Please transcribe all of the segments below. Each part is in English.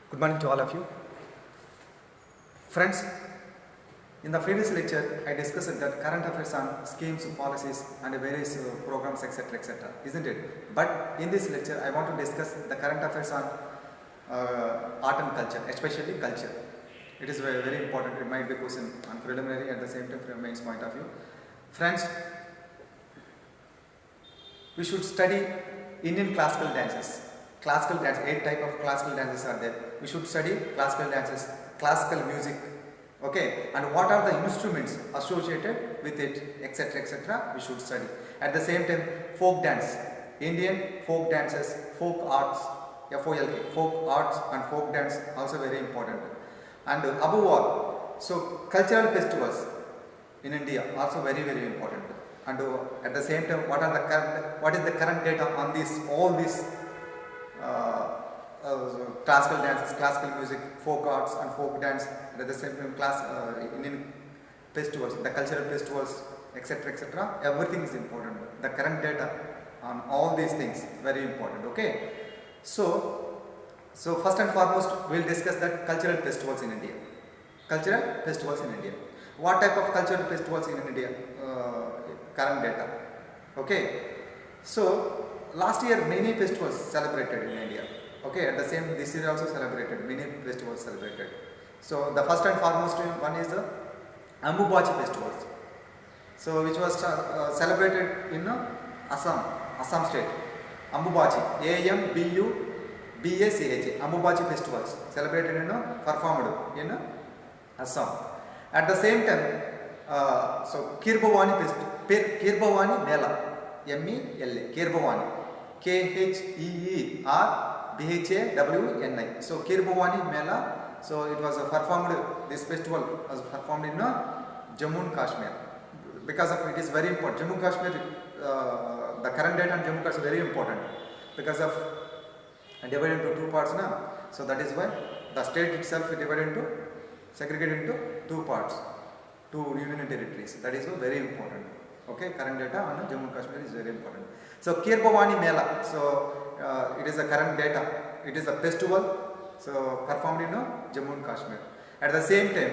Good morning to all of you. Friends, in the previous lecture, I discussed that current affairs on schemes, policies and various programs, etc., isn't it? But in this lecture, I want to discuss the current affairs on art and culture, especially culture. It is very, very important. It might be question on preliminary at the same time from mains point of view. Friends, we should study Indian classical dances. Classical dance, 8 type of classical dances are there. We should study classical dances, classical music, okay, and what are the instruments associated with it, etc., we should study. At the same time, folk dance, Indian folk dances, folk arts, FOLK, folk arts and folk dance also very important. And above all, so cultural festivals in India also very, very important. And at the same time, what is the current data on this, all these classical dances, classical music, folk arts and folk dance, and at the same time Indian festivals, the cultural festivals, etc., everything is important. The current data on all these things very important. Okay, so first and foremost we will discuss that cultural festivals in India. Cultural festivals in India. What type of cultural festivals in India? Current data. Okay, so last year many festivals celebrated in India. Okay, at the same this year also celebrated, many festivals celebrated. So the first and foremost one is the Ambubachi festivals. So which was celebrated in Assam state. Ambubachi, AMBUBACH, Ambubachi festivals celebrated in performed in Assam. At the same time, so Kirbawani Mela, MELA, Kirbawani, KHEERBHAWNI. So Kirbawani Mela, so it was performed, this festival was performed in Jammu and Kashmir. Because of it is very important. Jammu and Kashmir, the current date on Jammu and Kashmir is very important because of divided into 2 parts now. So that is why the state itself is divided into, segregated into 2 parts, 2 union territories. That is very important. Okay, current data on Jammu and Kashmir is very important. So Kirbawani Mela, so it is a current data. It is a festival, so performed in Jammu and Kashmir. At the same time,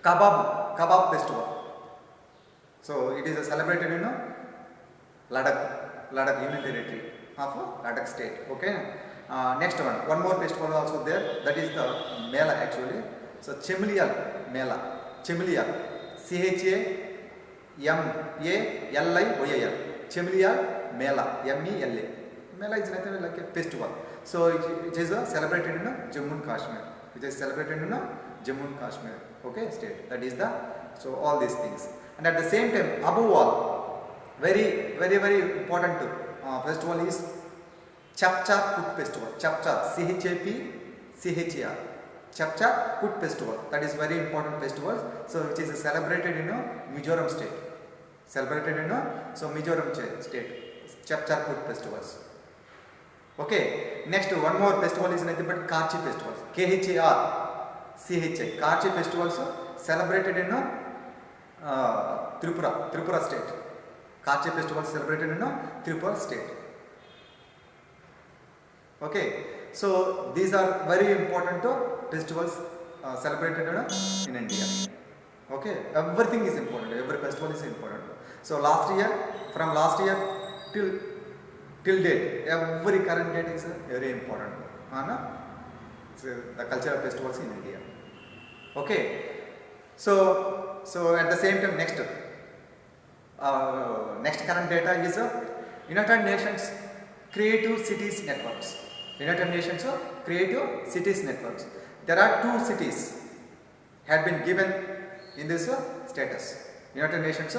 Kabab festival. So it is celebrated in Ladakh Union Territory of Ladakh state. Okay. Next one more festival also there. That is the Mela actually. So Chimlial Mela, Chimlial, CHAMALIYAL, Chimlial Mela, MELA. Mela is nothing like a festival. So it is celebrated in Jammu and Kashmir. It is celebrated in Jammu and Kashmir. Okay, state. That is the, so all these things. And at the same time, above all, very, very, very important festival is Chapchar Kut Festival. Chapchar, CHAPCHAR. Chapchar Kut Festival. That is very important festival. So which is celebrated in Mizoram state. Celebrated in Mizoram state. Chapchar Kut festivals. Okay. Next one more festival is nothing but Karchi festivals. KHARCHI. Karchi festivals celebrated in Tripura state. Karchi festival celebrated in Tripura state. Okay, so these are very important festivals celebrated in India. Okay, everything is important. Every festival is important. So from last year till date, every current date is very important. So the cultural festivals in India. Okay, so at the same time, next current data is United Nations Creative Cities Networks. United Nations Creative Cities Networks. There are 2 cities had been given in this status. United Nations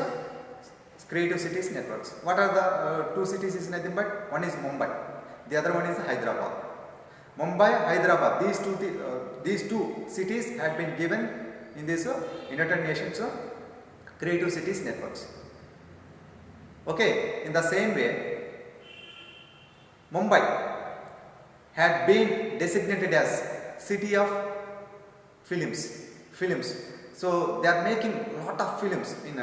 Creative Cities Networks. What are the 2 cities is nothing but one is Mumbai, the other one is Hyderabad. Mumbai, Hyderabad, these two cities had been given in this United Nations Creative Cities Networks. Okay, in the same way, Mumbai had been designated as city of films. So they are making lot of films in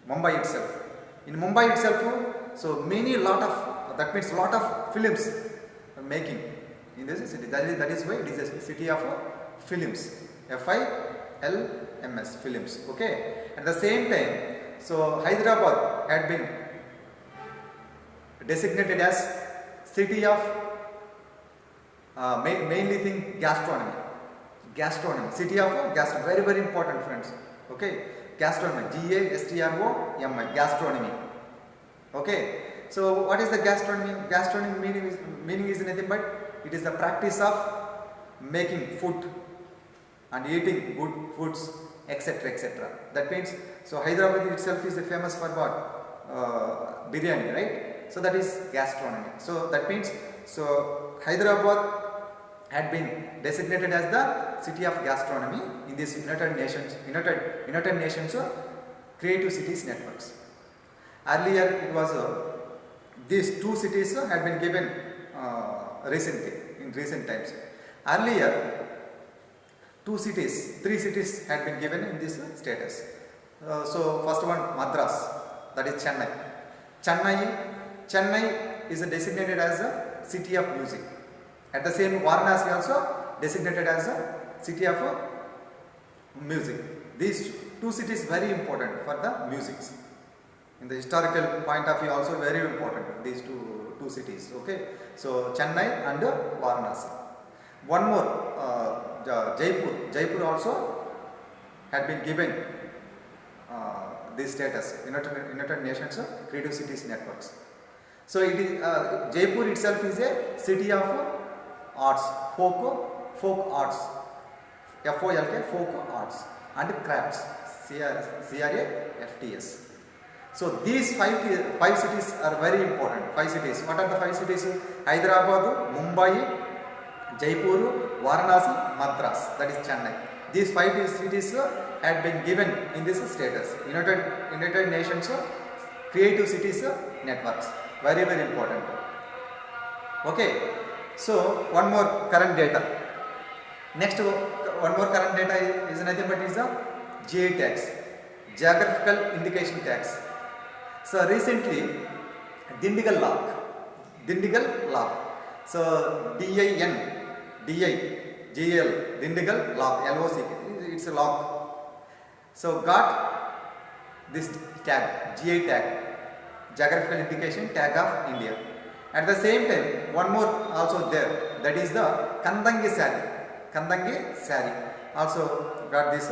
Mumbai itself. In Mumbai itself, so that means lot of films making. in this city. That is why it is a city of films. FILMS, films. Okay. At the same time, so Hyderabad had been designated as city of mainly thing gastronomy. City of gastronomy, very important, friends. Okay, gastronomy, GASTROMI, gastronomy. Okay, so what is the gastronomy? Gastronomy meaning is nothing but it is the practice of making food and eating good foods, etc., etc. That means, so Hyderabad itself is famous for what? Biryani, right? So that is gastronomy. So that means, so Hyderabad had been designated as the city of gastronomy in this United Nations Creative Cities Networks. Earlier it was these two cities had been given recently, in recent times. Earlier three cities had been given in this status. So first one, Madras, that is Chennai. Chennai is designated as a city of music. At the same, Varanasi also designated as a city of music. These two cities very important for the music. In the historical point of view also very important, these two cities. Okay, so Chennai and Varanasi. One more, Jaipur also had been given this status, United Nations Creative Cities Networks. So it is, Jaipur itself is a city of arts, folk arts, FOLK, folk arts and crafts, CRAFTS. So these five cities are very important. 5 cities. What are the 5 cities? Hyderabad, Mumbai, Jaipur, Varanasi, Madras, that is Chennai. These 5 cities had been given in this status, United Nations Creative Cities Networks. Very important. Okay. So one more current data. Next, one more current data is nothing but is the GI tags, Geographical Indication Tags. So recently, Dindigal Law. So DIGL, Dindigal Law, LOC, it's a law. So got this tag, GI tag, Geographical Indication Tag of India. At the same time, one more also there, that is the Kandangi sari also got this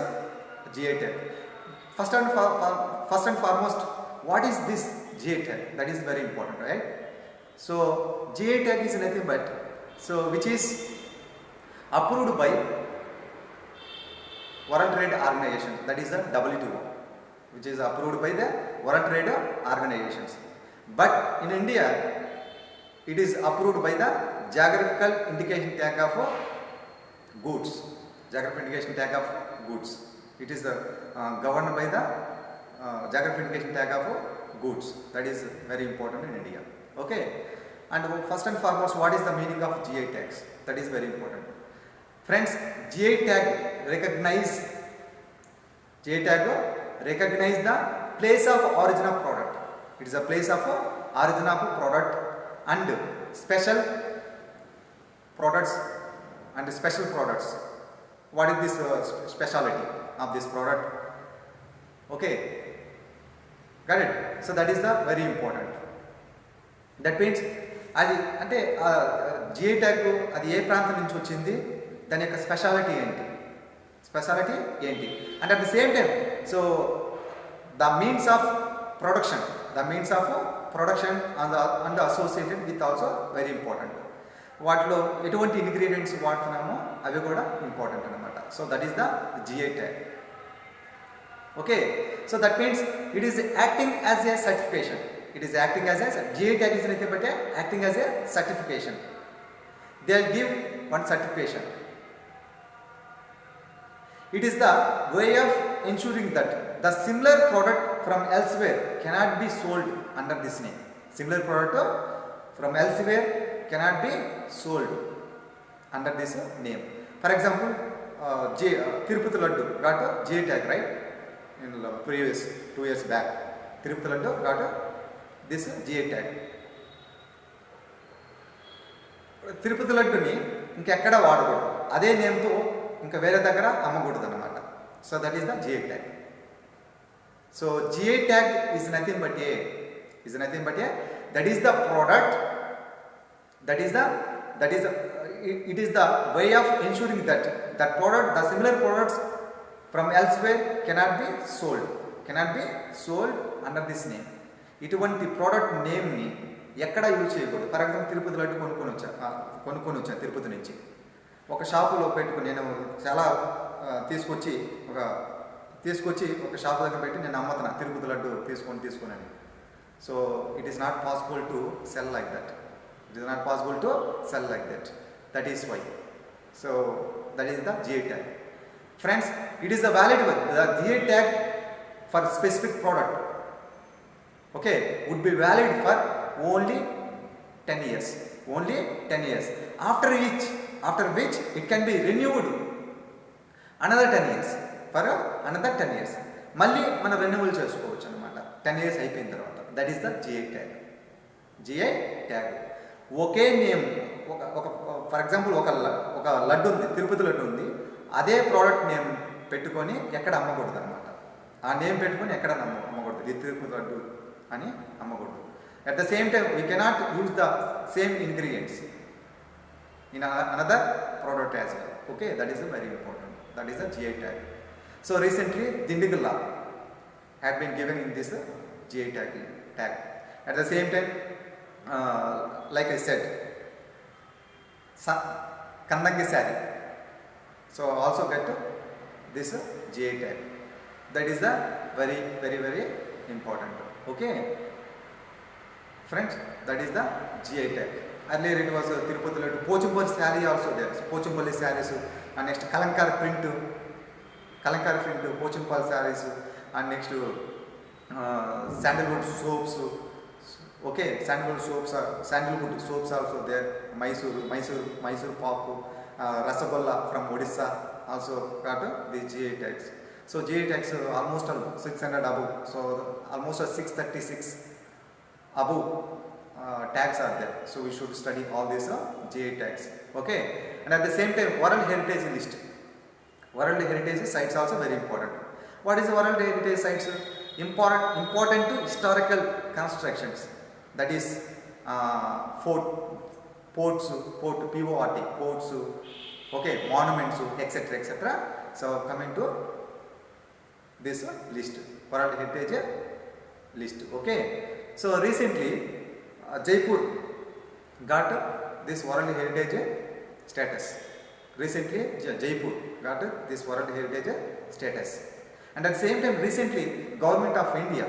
GI tag. First and foremost, what is this GI tag? That is very important, right? So GI tag is nothing but, so which is approved by World Trade Organization, that is the WTO, which is approved by the World Trade Organizations. But in India, it is approved by the Geographical Indication Tag of Goods. It is governed by the Geographical Indication Tag of Goods. That is very important in India. Okay. And first and foremost, what is the meaning of GI tags? That is very important. Friends, GI tag recognize the place of origin of product. It is a place of origin of product and special products. What is this speciality of this product? Okay, got it. So that is the very important. That means అది అంటే GI tag అది ఏ ప్రాంతం నుంచి వచ్చింది, దాని యొక్క speciality ఏంటి and at the same time so the means of production and associated with also very important. వాటిలో ఎటువంటి ఇంగ్రీడియంట్స్ వాడుతున్నామో అవి కూడా ఇంపార్టెంట్ అనమాట. So that is the GI tag. Okay, so that means it is acting as a certification. GI tag is nothing but acting as a certification. They will give one certification. It is the way of ensuring that the similar product from elsewhere cannot be sold under this name. Similar product from elsewhere cannot be sold under this name. For example, Tirupati Laddu got a GI tag, right? In the previous 2 years back, Tirupati Laddu got a this GI tag. Tirupati Ladduni ఇంకెక్కడ వాడకూడదు, అదే నేమ్తో ఇంకా వేరే దగ్గర అమ్మకూడదు అనమాట. So that is the GI tag. So GI tag is nothing but A that is the product, it is the way of ensuring that product, the similar products from elsewhere cannot be sold under this name. ఇటువంటి product నేమ్ని ఎక్కడ use చేయకూడదు. For example Tirupati laddu కొనుక్కొని వచ్చాను తిరుపతి నుంచి, ఒక షాపులో పెట్టుకుని నేను చాలా తీసుకొచ్చి ఒక షాప్ దగ్గర పెట్టి నేను అమ్ముతున్నా తిరుపతి లడ్డు తీసుకున్నాను. So it is not possible to cell like that. That is why. So that is the GI tag. Friends, it is a valid one. The GI tag for specific product, okay, would be valid for only 10 years. After which it can be renewed another 10 years. మళ్ళీ మనం renewal చేసుకోవచ్చు అనమాట 10 years అయిపోయిన తర్వాత. That is the GI tag. Okay name, ఒక for example ఒక లడ్డు ఉంది, తిరుపతి లడ్డు ఉంది, అదే ప్రోడక్ట్ నేమ్ పెట్టుకొని ఎక్కడ అమ్మకూడదు అనమాట. ఆ నేమ్ పెట్టుకొని ఎక్కడ అమ్మకూడదు, ఇది తిరుపతి లడ్డు అని అమ్మకూడదు. At the same time we cannot use the same ingredients in another product as well. Okay, that is very important. That is the GI tag. So recently Dindigul had been given in this GI tag. At the same time, like I said, Kandangi saree, so also get this GI tag. That is the very important. Okay, friends, that is the GI tag. Earlier it was Tirupati Laddu, Pochumpalli saree also there. Pochumpalli sarees, and next Kalankar print, Pochumpalli sarees, and next sandalwood soaps. Okay, sandalwood soaps also there. Mysore pop, Rasagula from Odisha also got the GI tags. So GI tags almost 600 above. So almost 636 above tags are there. So we should study all these GI tags. Okay, and at the same time, World Heritage List. World Heritage sites also very important. What is the World Heritage sites? Important to historical constructions. That is ports, PORT, ports, okay, monuments, etc. So coming to this list, World Heritage list. Okay, so recently Jaipur got this World Heritage status. And at the same time, recently Government of India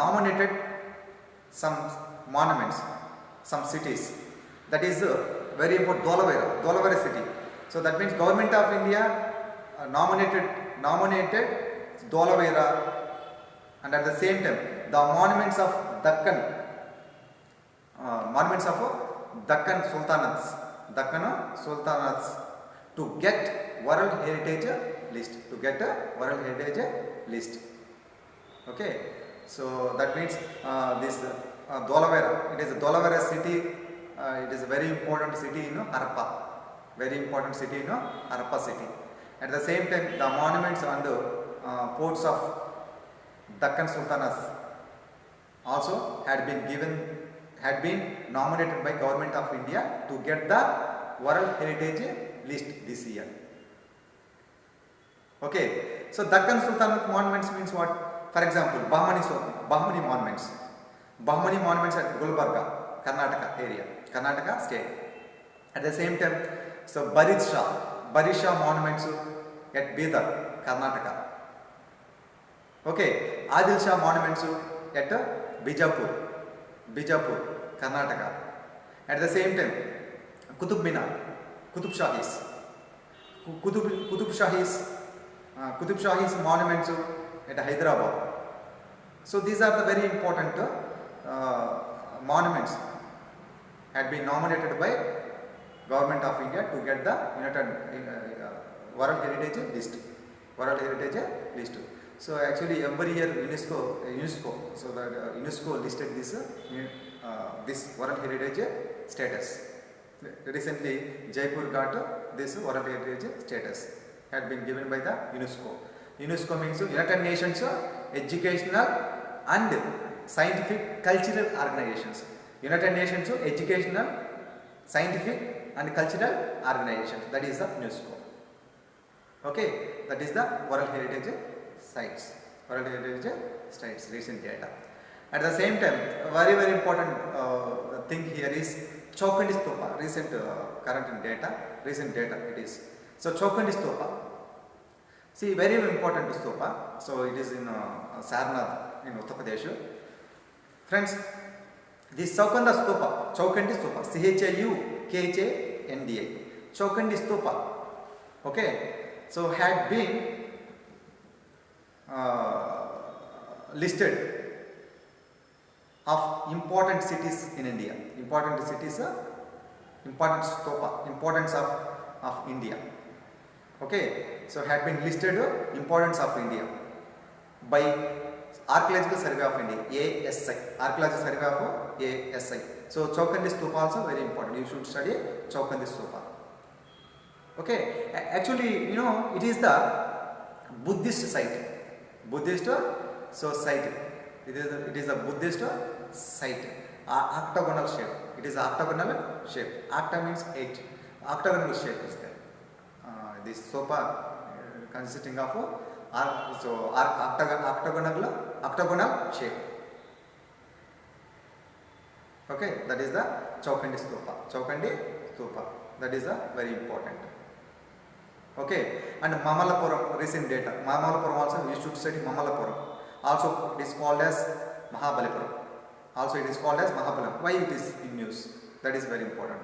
nominated some monuments, some cities. That is very important. Dolavera city. So that means Government of India nominated Dolavera, and at the same time the monuments of Deccan Sultanates to get World Heritage list. Okay, so that means this Dolavera, it is a Dolavera city. It is a very important city in Harappa. City. At the same time, the monuments and the ports of Deccan Sultanates also had been nominated by Government of India to get the World Heritage list this year. Okay, so Deccan Sultanate monuments means what? For example, Bahmani monuments. Bahmani monuments at Gulbarga, Karnataka state. At the same time, so Barisha monuments at Bidar, Karnataka. Okay, Adil Shah monuments at Bijapur, Karnataka. At the same time, Qutub Shahis monuments at Hyderabad. So these are the very important monuments had been nominated by Government of India to get the World Heritage list. So actually every year UNESCO, so that UNESCO listed this World Heritage status. Recently, Jaipur got this World Heritage status, had been given by the UNESCO. UNESCO means United Nations Educational and Scientific Cultural Organizations. United Nations Educational, Scientific and Cultural Organizations. That is the UNESCO. Okay, that is the World Heritage Sites. World Heritage Sites, recent data. At the same time, a very important thing here is Chokandi Stupa, recent current data, recent data it is. So Chokandi Stupa, see, very important stupa. So it is in Sarnath in Uttar Pradesh. Friends, this Chokandi Stupa, Chukandi, Chokandi Stupa, okay, so had been listed of important cities in India, important cities, important stupa, importance of India. Okay, so had been listed importance of India by Archaeological Survey of India, ASI, Archaeological Survey of ASI. So Chokandi Stupa also very important. You should study Chokandi Stupa. Okay, actually, you know, it is the Buddhist site. Buddhist site. It is a Buddhist site. Octagonal shape. It is octagonal shape. Octa means 8. Octagonal shape is there. This stupa consisting of octagonal shape. Okay, that is the Chokandi Stupa. Chokandi Stupa. That is very important. Okay, and Mamallapuram, recent data. Mamallapuram also, we should study Mamallapuram. Also, it is called as Mahabalipuram. Also, it is called as Mahabalipuram. Why it is in news? That is very important.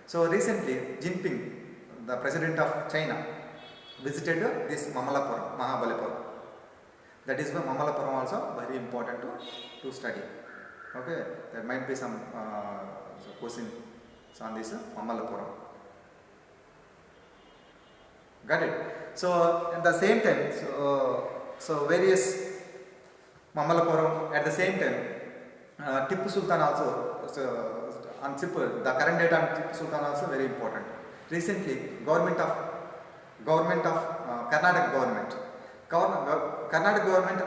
So, recently, Jinping, the president of China, visited this Mamallapuram, Mahabalipuram. That is why Mamallapuram also very important to study. Okay, there might be some questions on this Mamallapuram. Got it? So at the same time, so various Mamallapuram, at the same time, Tipu Sultan also, on Tipu, the current data on Tipu Sultan also very important. Recently, government of Karnataka government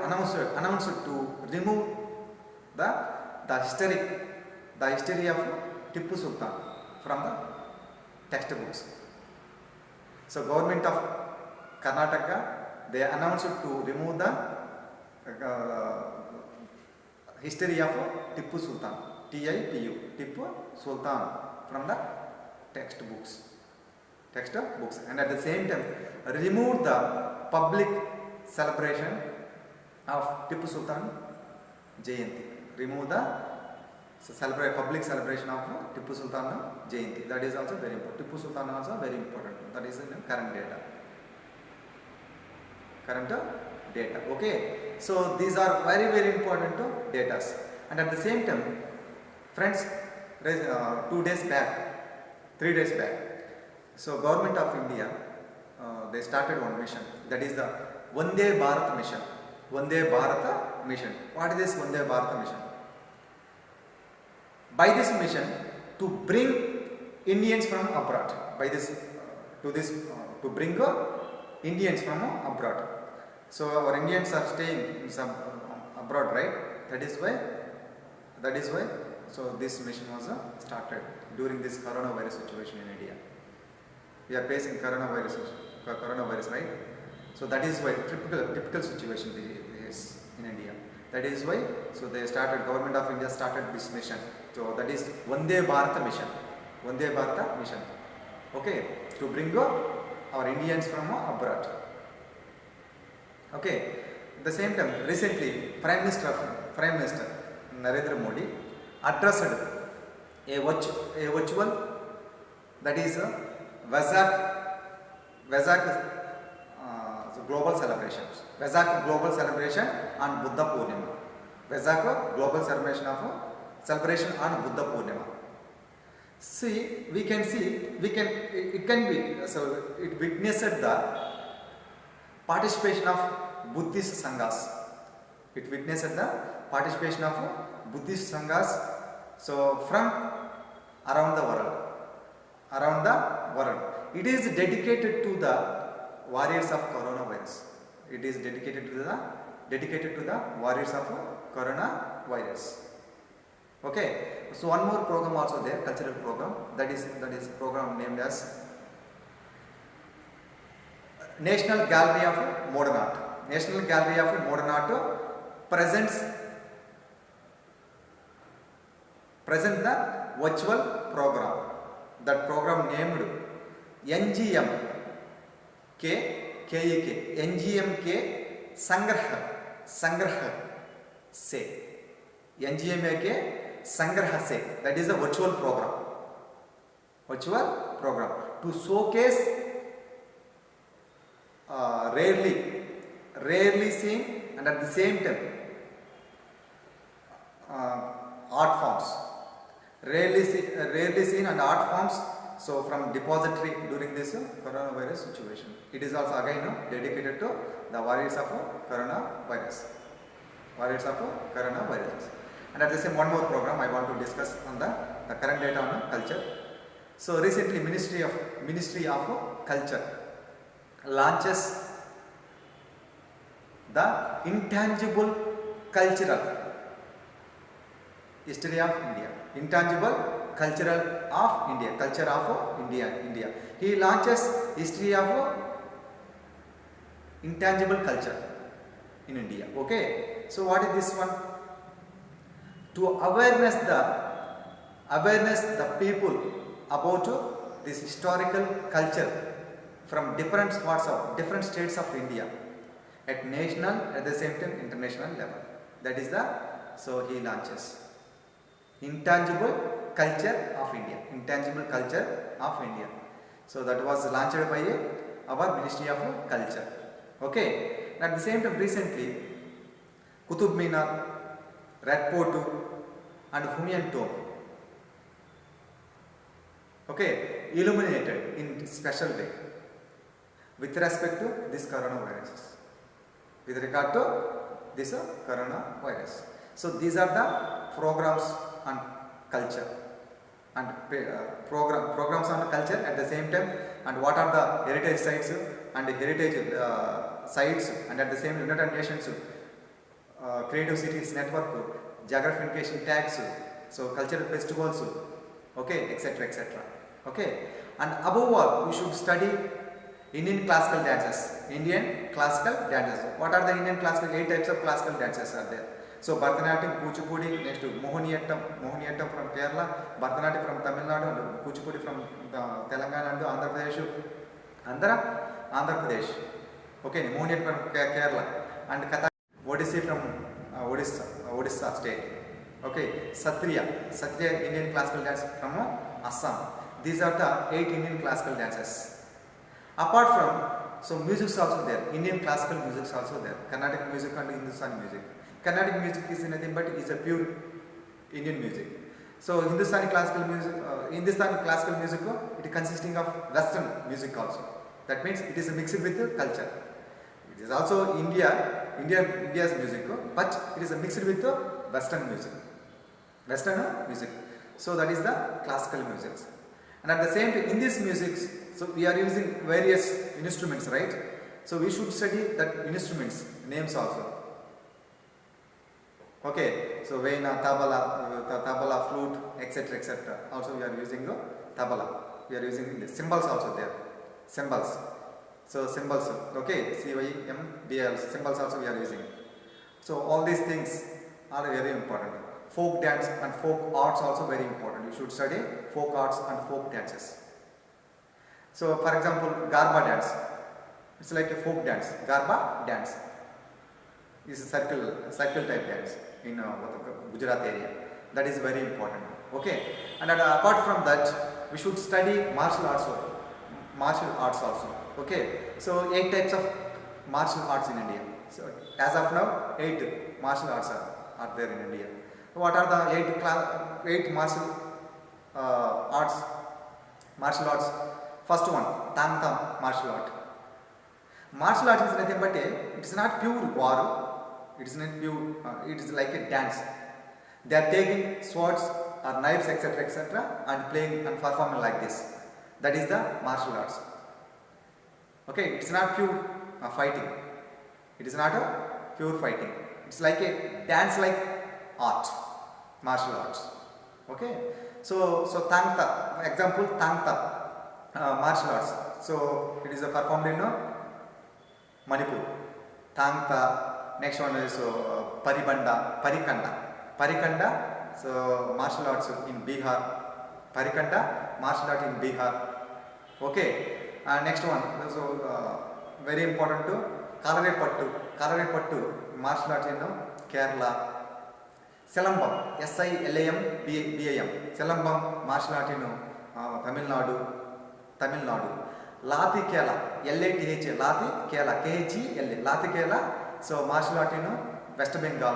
announced to remove the history of Tipu Sultan from the textbooks. So government of Karnataka, they announced to remove the history of Tipu Sultan, TIPU, Tipu Sultan from the textbooks, and at the same time remove the public celebration of Tipu Sultan Jayanti. Remove the public celebration of Tipu Sultan Jayanti. That is also very important. Tipu Sultan also very important. That is in current data. Okay. So these are very important data. And at the same time, friends, 3 days back, so government of India, they started one mission. That is the Vande Bharat mission. Vande Bharat mission. What is this Vande Bharat mission? By this mission, to bring Indians from abroad. To bring Indians from abroad. So our Indians are staying in some abroad, right? That is why. So this mission was started during this coronavirus situation in India. We are facing coronavirus, right? So that is why typical situation is in India. That is why. So they started. Government of India started this mission. So that is Vande Bharat mission. Okay, to bring our Indians from abroad. Okay. At the same time, recently, Prime Minister Narendra Modi addressed a virtual, that is Vaisak global celebrations. Vaisak global celebration on Buddha Purnima. Vaisak global celebration on Buddha Purnima. See, it can be, so it witnessed the participation of Buddhist Sanghas. It witnessed the participation of Buddhist Sanghas, so from around the world. the world. It is dedicated to the warriors of coronavirus. It is dedicated to the warriors of coronavirus. Okay. So one more program also there, cultural program. That is program named as National Gallery of Modern Art. National Gallery of Modern Art presents the virtual program. That program named NGM KEK NGMK Sangraha Se NGMK Sangraha Se. That is a virtual program to showcase rarely seen and at the same time art forms. Rarely seen and art forms. So from depository during this coronavirus situation. It is also again dedicated to the warriors of coronavirus. And at the same one more program I want to discuss on the current data on culture. So recently Ministry of Culture launches the intangible cultural history of India. Intangible culture of India. He launches history of intangible culture in India. Okay. So what is this one? To awareness the people about this historical culture from different states of India at national, at the same time international level. That is so he launches intangible culture of India. So that was launched by our Ministry of Culture. Okay. And at the same time recently Qutub Minar, Red Fort and Humayun Tomb, okay, illuminated in special way with respect to this coronavirus. With regard to this coronavirus. So these are the programs on culture and programs on culture at the same time, and what are the heritage sites and heritage sites, and at the same United Nations Creative Cities Network, geographication tags, so cultural festivals, okay, etc. Okay, and above all we should study Indian classical dances. What are the Indian classical? 8 types of classical dances are there. So Bharatanatyam, Kuchipudi, next to Mohiniyattam from Kerala, Bharatanatyam from Tamil Nadu, and Kuchipudi from Telangana and Andhra Pradesh. Okay, Mohiniyattam from Kerala, and Kathak, Odissi from Odisha state. Okay, Satriya Indian classical dance from Assam. These are the 8 Indian classical dances. Apart from, music is also there. Indian classical music is also there. Carnatic music and Hindustani music. Carnatic music is nothing but is a pure Indian music. So Hindustani classical music, it is consisting of Western music also. That means it is mixed with culture. It is also India's music, but it is mixed with Western music. So that is the classical music. And at the same time, in these musics, so we are using various instruments, right? So we should study that instruments names also. Okay, so veena, tabla, flute, etc. Also we are using the tabla. We are using the cymbals also there. Cymbals. So cymbals, okay, CYMBL, cymbals also we are using. So all these things are very important. Folk dance and folk arts also very important. You should study folk arts and folk dances. So for example, Garba dance. It's like a folk dance. Garba dance is a circle type dance in Gujarat area. That is very important. Okay. And apart from that, we should study martial arts also. Okay. So 8 types of martial arts in India. So as of now, 8 martial arts are there in India. What are the 8 martial arts? First one, Tam martial art. Martial art is nothing but it is not pure war. It is not pure. It is like a dance. They are taking swords or knives, etc., and playing and performing like this. That is the martial arts. Okay, it's not pure fighting. It is not a pure fighting. It's like a dance like art, martial arts. Okay, so Tangta, example Tangta, martial arts. So it is performed in Manipur. Tangta. Next one is Parikanda. So martial arts in Bihar. Parikanda, martial art in Bihar. Okay. Next one. So very important to Kalarepattu, martial art in Kerala. Selambam, Silambam, Selambam, martial art in Tamil Nadu. Lati Kela, Lath, Lati Kela, KHE, Lati Kela, so martial art in West Bengal.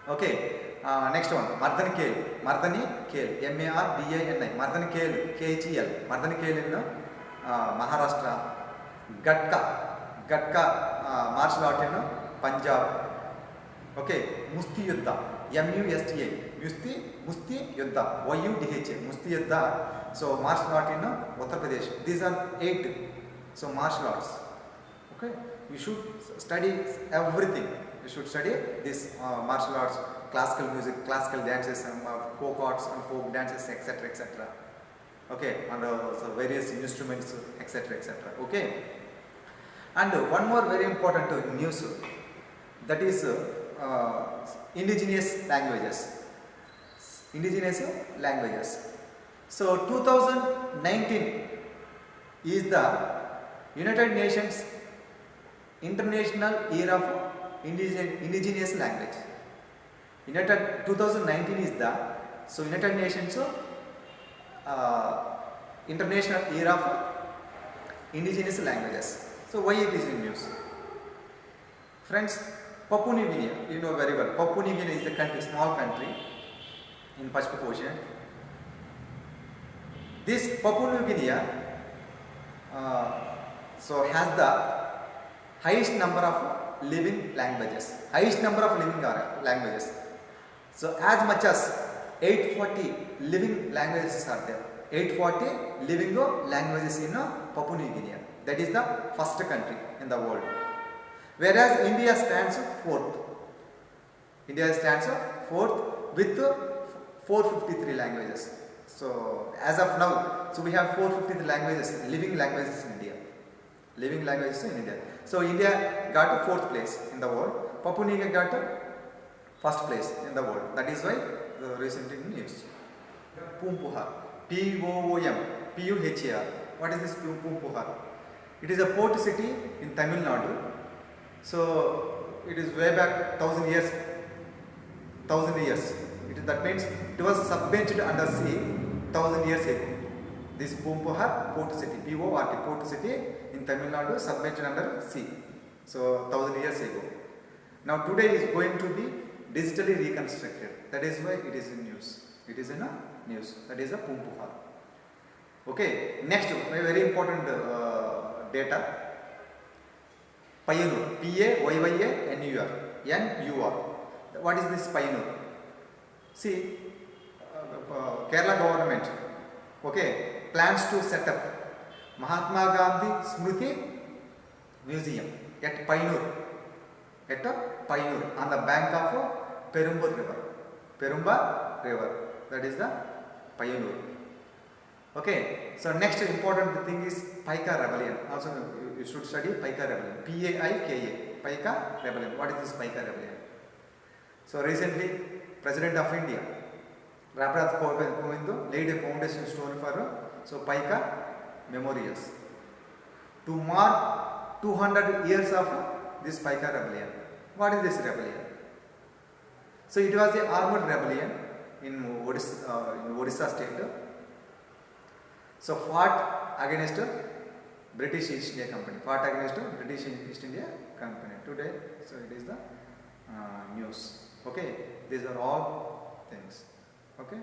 Okay, next one, Mardani Kale, MARDANI, Mardani Kale, KHEL, Mardani Kale in Maharashtra. Gatka, martial art in Punjab. Okay, Musti Yuddha, Musti Yuddha, YUDHA, Musti Yuddha. So martial art in Uttar Pradesh. These are 8. So martial arts. Okay, you should study everything. You should study this martial arts, classical music, classical dances, folk arts and folk dances, etc., etc. Okay, and so various instruments, etc., etc. Okay, and one more very important news, that is indigenous languages. So 2019 is the United Nations International Year of Indigenous Language. 2019 is the United Nations International Year of Indigenous Languages. So why it is in news? Friends, Papua New Guinea, you know very well. Papua New Guinea is a small country in Pacific Ocean. This Papua New Guinea so has the highest number of living languages. So as much as 840 living languages are there. 840 living languages in Papua New Guinea. That is the first country in the world. Whereas India stands fourth. With 453 languages. So as of now, so we have 453 languages, living languages in India. So India got 4th place in the world. Papua New Guinea got 1st place in the world. That is why the recent news. Poompuhar, P-O-O-M, P-U-H-A-R. What is this Poompuhar? It is a port city in Tamil Nadu. So it is way back 1000 years. That means it was submerged under sea 1000 years ago. This Poompuhar port city, P-O-R-T, port city in Tamil Nadu, submerged under sea. So 1000 years ago. Now today is going to be digitally reconstructed. That is why it is in news. That is a Poompuhar. Okay. Next, very important data. Payanur, P-A-Y-Y-A-N-U-R, N-U-R. What is this Payanur? See, Kerala government, okay, plans to set up Mahatma Gandhi Smriti Museum at Payanur, on the bank of Perumba River. That is the Payanur. Okay, so next important thing is Paika Rebellion. Also you should study Paika Rebellion. P-A-I-K-A, Paika Rebellion. What is this Paika Rebellion? So recently, President of India, Ramnath Kovind, laid a foundation stone for Paika memorials to mark 200 years of this Paika Rebellion. What is this rebellion? So it was the armed rebellion in Odisha state. So fought against British East India Company. Today, so it is the news. Okay, these are all things. Okay.